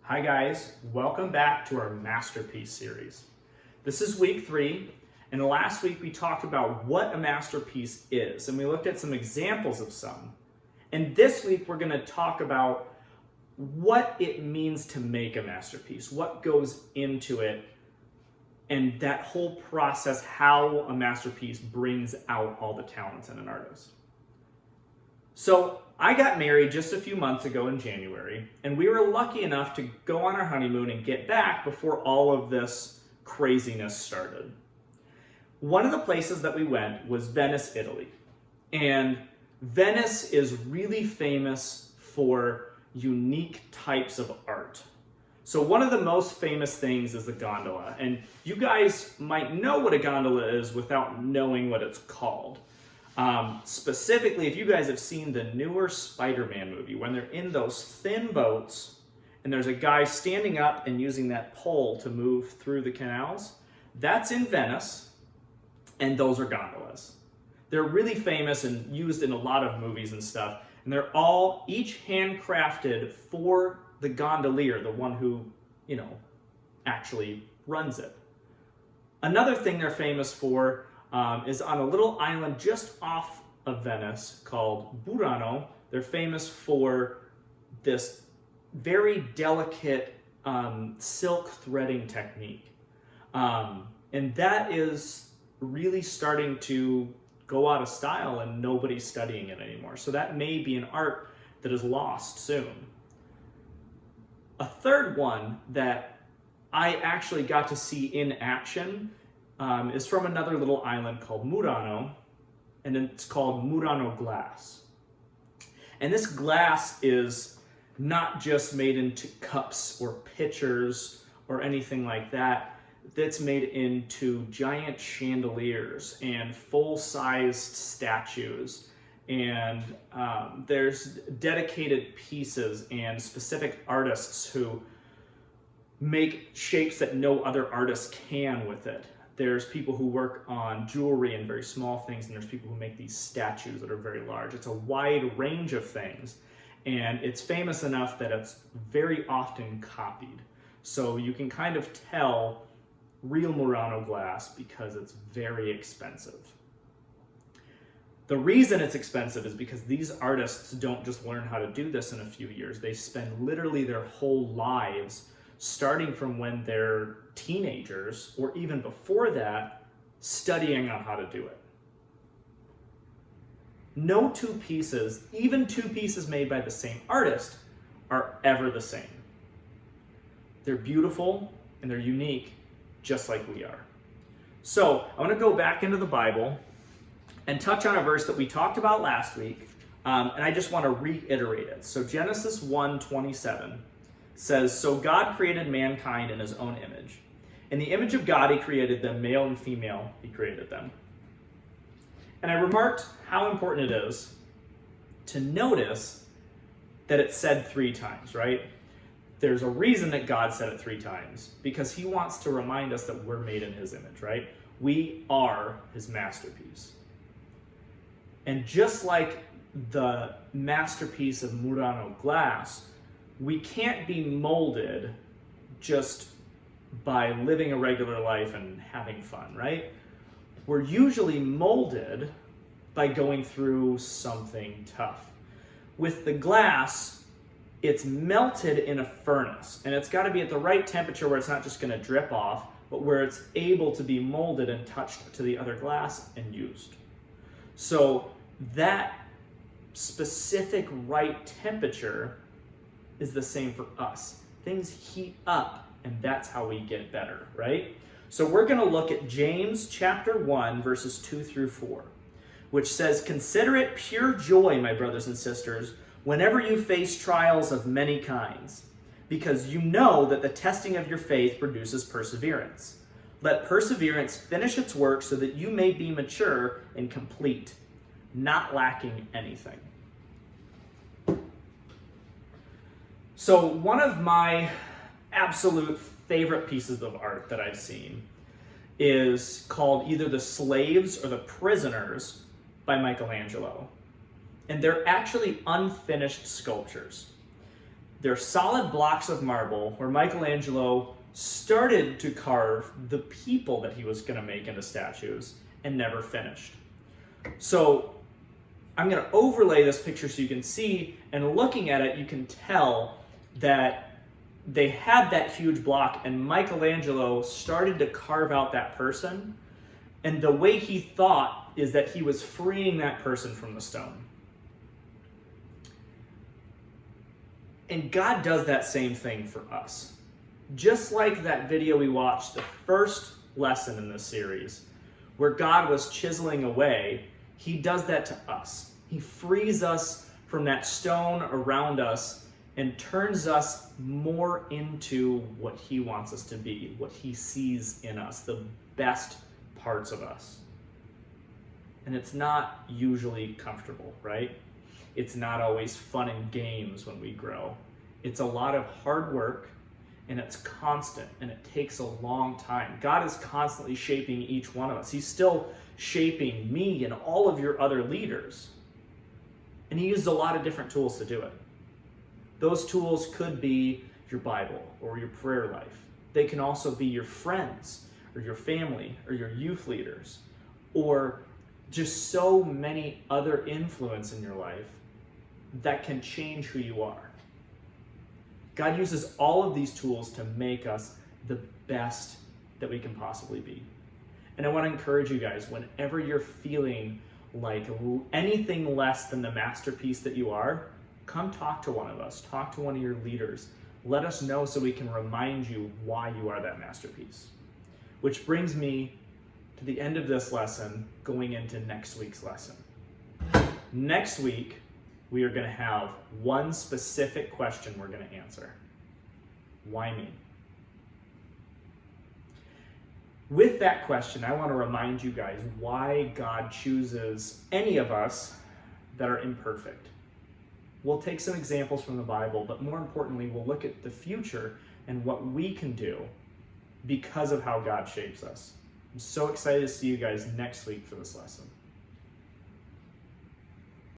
Hi guys, welcome back to our Masterpiece series. This is week 3, and last week we talked about what a masterpiece is, and we looked at some examples of some. And this week we're going to talk about what it means to make a masterpiece, what goes into it, and that whole process, how a masterpiece brings out all the talents in an artist. So I got married just a few months ago in January, and we were lucky enough to go on our honeymoon and get back before all of this craziness started. One of the places that we went was Venice, Italy. And Venice is really famous for unique types of art. So one of the most famous things is the gondola. And you guys might know what a gondola is without knowing what it's called. Specifically, if you guys have seen the newer Spider-Man movie, when they're in those thin boats and there's a guy standing up and using that pole to move through the canals, that's in Venice, and those are gondolas. They're really famous and used in a lot of movies and stuff, and they're all each handcrafted for the gondolier, the one who, actually runs it. Another thing they're famous for is on a little island just off of Venice called Burano. They're famous for this very delicate silk threading technique. And that is really starting to go out of style and nobody's studying it anymore. So that may be an art that is lost soon. A third one that I actually got to see in action is from another little island called Murano, and it's called Murano glass. And this glass is not just made into cups or pitchers or anything like that. That's made into giant chandeliers and full-sized statues. And there's dedicated pieces and specific artists who make shapes that no other artist can with it. There's people who work on jewelry and very small things, and there's people who make these statues that are very large. It's a wide range of things, and it's famous enough that it's very often copied. So you can kind of tell real Murano glass because it's very expensive. The reason it's expensive is because these artists don't just learn how to do this in a few years. They spend literally their whole lives, starting from when they're teenagers or even before that, studying on how to do it. No two pieces, even two pieces made by the same artist, are ever the same. They're beautiful and they're unique, just like we are. So I want to go back into the Bible and touch on a verse that we talked about last week, and I just want to reiterate it. So Genesis 1:27 says, "So God created mankind in his own image. In the image of God he created them, male and female he created them." And I remarked how important it is to notice that it's said 3 times, right? There's a reason that God said it 3 times, because he wants to remind us that we're made in his image, right? We are his masterpiece. And just like the masterpiece of Murano glass, we can't be molded just by living a regular life and having fun, right? We're usually molded by going through something tough. With the glass, it's melted in a furnace, and it's got to be at the right temperature where it's not just going to drip off, but where it's able to be molded and touched to the other glass and used. So that specific right temperature is the same for us. Things heat up, and that's how we get better, right? So we're going to look at James chapter 1, verses 2 through 4, which says, "Consider it pure joy, my brothers and sisters, whenever you face trials of many kinds, because you know that the testing of your faith produces perseverance. Let perseverance finish its work so that you may be mature and complete, not lacking anything." So one of my absolute favorite pieces of art that I've seen is called either The Slaves or The Prisoners by Michelangelo. And they're actually unfinished sculptures. They're solid blocks of marble where Michelangelo started to carve the people that he was going to make into statues and never finished. So I'm going to overlay this picture so you can see, and looking at it, you can tell that they had that huge block and Michelangelo started to carve out that person. And the way he thought is that he was freeing that person from the stone. And God does that same thing for us. Just like that video we watched, the first lesson in this series, where God was chiseling away, he does that to us. He frees us from that stone around us and turns us more into what he wants us to be, what he sees in us, the best parts of us. And it's not usually comfortable, right? It's not always fun and games when we grow. It's a lot of hard work, and it's constant, and it takes a long time. God is constantly shaping each one of us. He's still shaping me and all of your other leaders. And he uses a lot of different tools to do it. Those tools could be your Bible or your prayer life. They can also be your friends or your family or your youth leaders, or just so many other influence in your life that can change who you are. God uses all of these tools to make us the best that we can possibly be. And I want to encourage you guys, whenever you're feeling like anything less than the masterpiece that you are, come talk to one of us, talk to one of your leaders. Let us know so we can remind you why you are that masterpiece. Which brings me to the end of this lesson, going into next week's lesson. Next week, we are going to have one specific question we're going to answer. Why me? With that question, I want to remind you guys why God chooses any of us that are imperfect. We'll take some examples from the Bible, but more importantly, we'll look at the future and what we can do because of how God shapes us. I'm so excited to see you guys next week for this lesson.